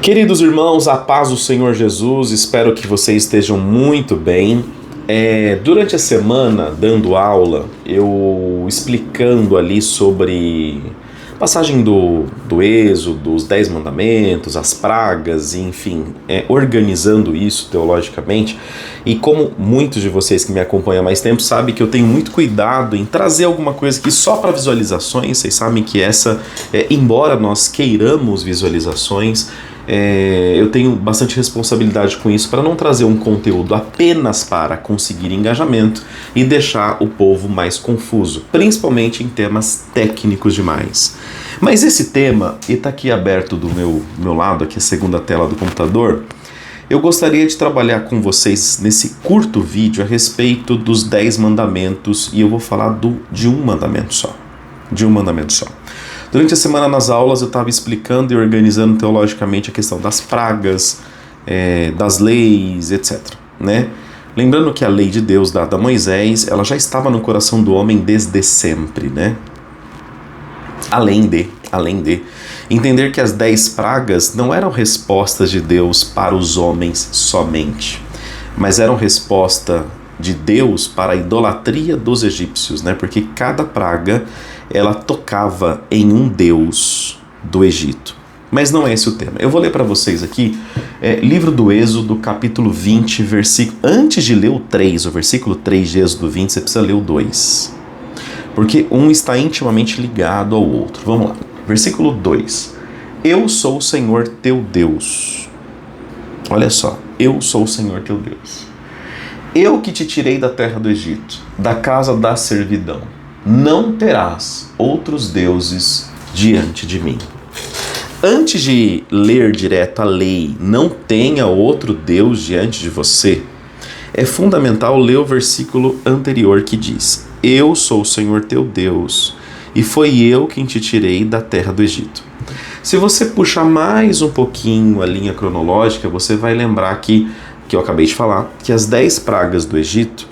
Queridos irmãos, a paz do Senhor Jesus, espero que vocês estejam muito bem. Durante a semana, dando aula, eu explicando ali sobre a passagem do Êxodo, os 10 mandamentos, as pragas, enfim, organizando isso teologicamente. E como muitos de vocês que me acompanham há mais tempo sabem que eu tenho muito cuidado em trazer alguma coisa aqui só para visualizações. Vocês sabem que embora nós queiramos visualizações, eu tenho bastante responsabilidade com isso para não trazer um conteúdo apenas para conseguir engajamento e deixar o povo mais confuso, principalmente em temas técnicos demais. Mas esse tema, e está aqui aberto do meu lado, aqui a segunda tela do computador, eu gostaria de trabalhar com vocês nesse curto vídeo a respeito dos 10 mandamentos, e eu vou falar de um mandamento só. Durante a semana nas aulas eu estava explicando e organizando teologicamente a questão das pragas, das leis, etc. Né? Lembrando que a lei de Deus dada a Moisés, ela já estava no coração do homem desde sempre, né? Além de entender que as 10 pragas não eram respostas de Deus para os homens somente, mas eram resposta de Deus para a idolatria dos egípcios, né? Porque cada praga ela tocava em um deus do Egito. Mas não é esse o tema. Eu vou ler para vocês aqui, livro do Êxodo, capítulo 20, versículo... Antes de ler o 3, o versículo 3 de Êxodo 20, você precisa ler o 2. Porque um está intimamente ligado ao outro. Vamos lá. Versículo 2. Eu sou o Senhor teu Deus. Olha só. Eu sou o Senhor teu Deus. Eu que te tirei da terra do Egito, da casa da servidão. Não terás outros deuses diante de mim. Antes de ler direto a lei, não tenha outro Deus diante de você, é fundamental ler o versículo anterior que diz: Eu sou o Senhor teu Deus, e foi eu quem te tirei da terra do Egito. Se você puxar mais um pouquinho a linha cronológica, você vai lembrar que eu acabei de falar, que as 10 pragas do Egito,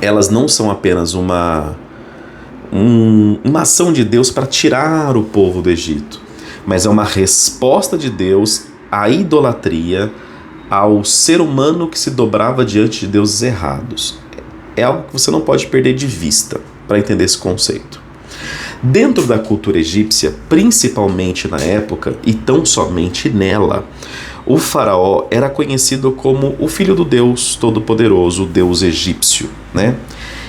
elas não são apenas uma ação de Deus para tirar o povo do Egito, mas é uma resposta de Deus à idolatria, ao ser humano que se dobrava diante de deuses errados. É algo que você não pode perder de vista para entender esse conceito. Dentro da cultura egípcia, principalmente na época, e tão somente nela, o faraó era conhecido como o filho do Deus Todo-Poderoso, o Deus egípcio, né?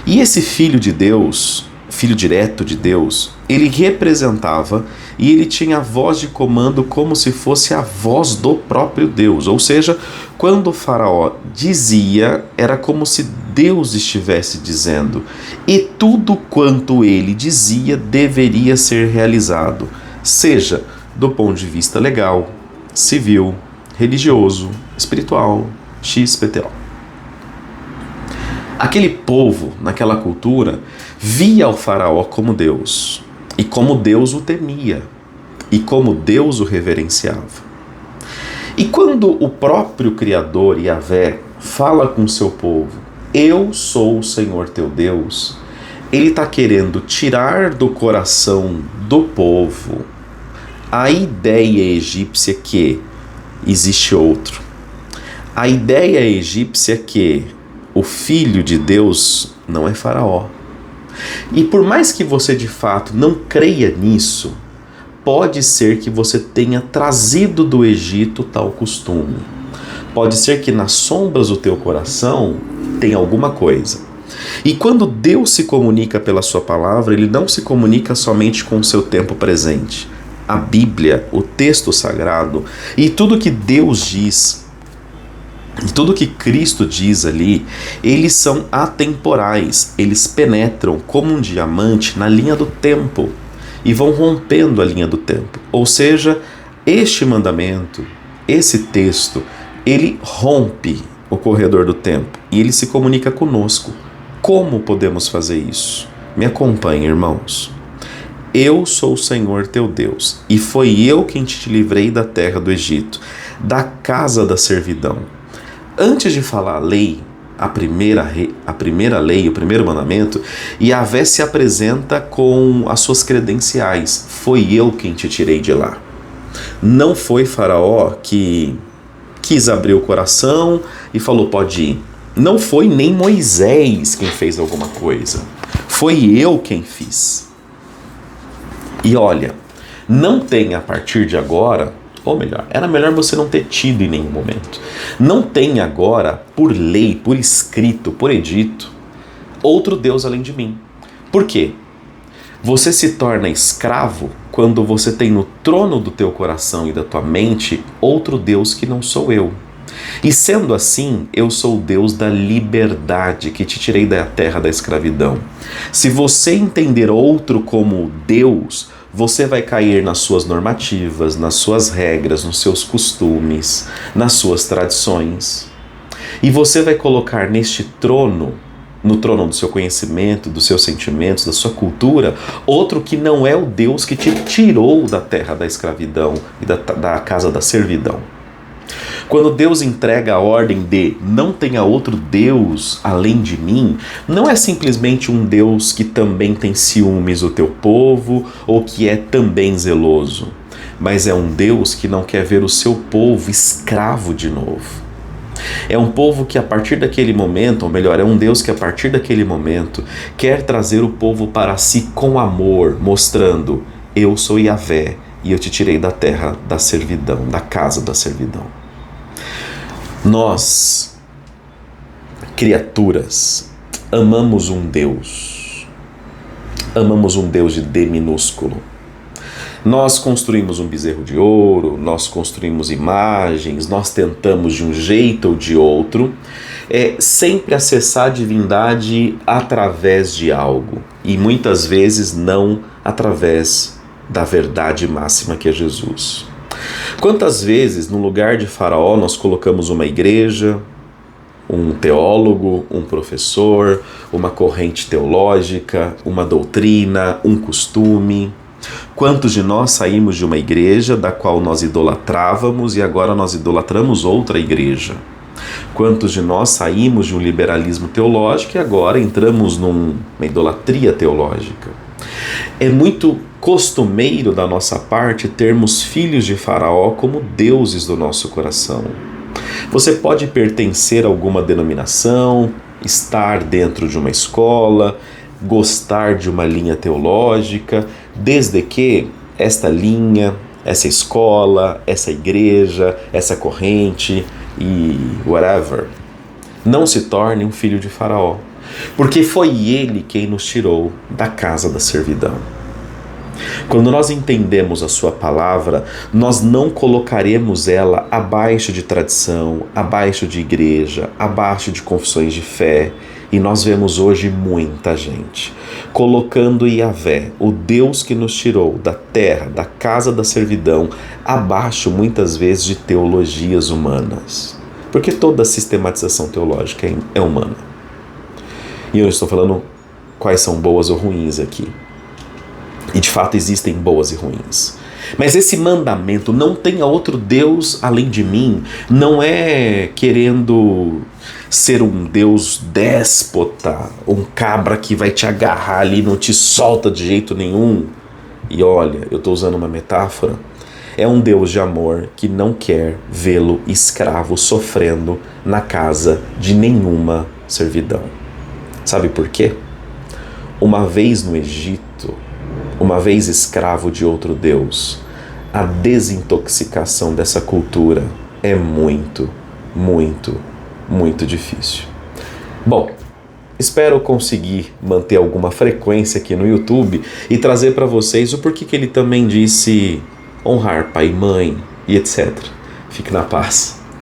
E esse filho de Deus, filho direto de Deus, ele representava e ele tinha a voz de comando como se fosse a voz do próprio Deus. Ou seja, quando o faraó dizia, era como se Deus estivesse dizendo. E tudo quanto ele dizia deveria ser realizado, seja do ponto de vista legal, civil, religioso, espiritual, XPTO. Aquele povo, naquela cultura, via o faraó como Deus, e como Deus o temia, e como Deus o reverenciava. E quando o próprio Criador, Yahvé, fala com o seu povo, eu sou o Senhor teu Deus, ele está querendo tirar do coração do povo a ideia egípcia que existe outro. A ideia egípcia que o Filho de Deus não é faraó. E por mais que você de fato não creia nisso, pode ser que você tenha trazido do Egito tal costume. Pode ser que nas sombras do teu coração tenha alguma coisa. E quando Deus se comunica pela sua palavra, ele não se comunica somente com o seu tempo presente. A Bíblia, o texto sagrado e tudo que Deus diz, e tudo que Cristo diz ali, eles são atemporais, eles penetram como um diamante na linha do tempo e vão rompendo a linha do tempo. Ou seja, este mandamento, esse texto, ele rompe o corredor do tempo e ele se comunica conosco. Como podemos fazer isso? Me acompanhem, irmãos. Eu sou o Senhor teu Deus, e foi eu quem te livrei da terra do Egito, da casa da servidão. Antes de falar a lei, a primeira lei, o primeiro mandamento, Yahvé se apresenta com as suas credenciais. Foi eu quem te tirei de lá. Não foi Faraó que quis abrir o coração e falou, pode ir. Não foi nem Moisés quem fez alguma coisa. Foi eu quem fiz. E olha, não tem a partir de agora, ou melhor, era melhor você não ter tido em nenhum momento. Não tem agora, por lei, por escrito, por edito, outro Deus além de mim. Por quê? Você se torna escravo quando você tem no trono do teu coração e da tua mente outro Deus que não sou eu. E sendo assim, eu sou o Deus da liberdade, que te tirei da terra da escravidão. Se você entender outro como Deus, você vai cair nas suas normativas, nas suas regras, nos seus costumes, nas suas tradições. E você vai colocar neste trono, no trono do seu conhecimento, dos seus sentimentos, da sua cultura, outro que não é o Deus que te tirou da terra da escravidão e da casa da servidão. Quando Deus entrega a ordem de não tenha outro Deus além de mim, não é simplesmente um Deus que também tem ciúmes do teu povo ou que é também zeloso, mas é um Deus que não quer ver o seu povo escravo de novo. É um povo que a partir daquele momento, ou melhor, é um Deus que a partir daquele momento quer trazer o povo para si com amor, mostrando, eu sou Yahvé e eu te tirei da terra da servidão, da casa da servidão. Nós, criaturas, amamos um Deus de D minúsculo. Nós construímos um bezerro de ouro, nós construímos imagens, nós tentamos de um jeito ou de outro, sempre acessar a divindade através de algo, e muitas vezes não através da verdade máxima que é Jesus. Quantas vezes no lugar de Faraó nós colocamos uma igreja, um teólogo, um professor, uma corrente teológica, uma doutrina, um costume? Quantos de nós saímos de uma igreja da qual nós idolatrávamos e agora nós idolatramos outra igreja? Quantos de nós saímos de um liberalismo teológico e agora entramos numa idolatria teológica? É muito costumeiro da nossa parte termos filhos de Faraó como deuses do nosso coração. Você pode pertencer a alguma denominação, estar dentro de uma escola, gostar de uma linha teológica, desde que esta linha, essa escola, essa igreja, essa corrente e whatever, não se torne um filho de Faraó, porque foi ele quem nos tirou da casa da servidão. Quando nós entendemos a sua palavra, nós não colocaremos ela abaixo de tradição, abaixo de igreja, abaixo de confissões de fé. E nós vemos hoje muita gente colocando Yahvé, o Deus que nos tirou da terra, da casa da servidão, abaixo muitas vezes de teologias humanas. Porque toda sistematização teológica é humana. E eu estou falando quais são boas ou ruins aqui. E de fato existem boas e ruins. Mas esse mandamento, não tenha outro Deus além de mim, não é querendo ser um Deus déspota, um cabra que vai te agarrar ali e não te solta de jeito nenhum. E olha, eu estou usando uma metáfora. É um Deus de amor que não quer vê-lo escravo sofrendo na casa de nenhuma servidão. Sabe por quê? Uma vez no Egito, uma vez escravo de outro Deus, a desintoxicação dessa cultura é muito, muito, muito difícil. Bom, espero conseguir manter alguma frequência aqui no YouTube e trazer para vocês o porquê que ele também disse honrar pai e mãe e etc. Fique na paz.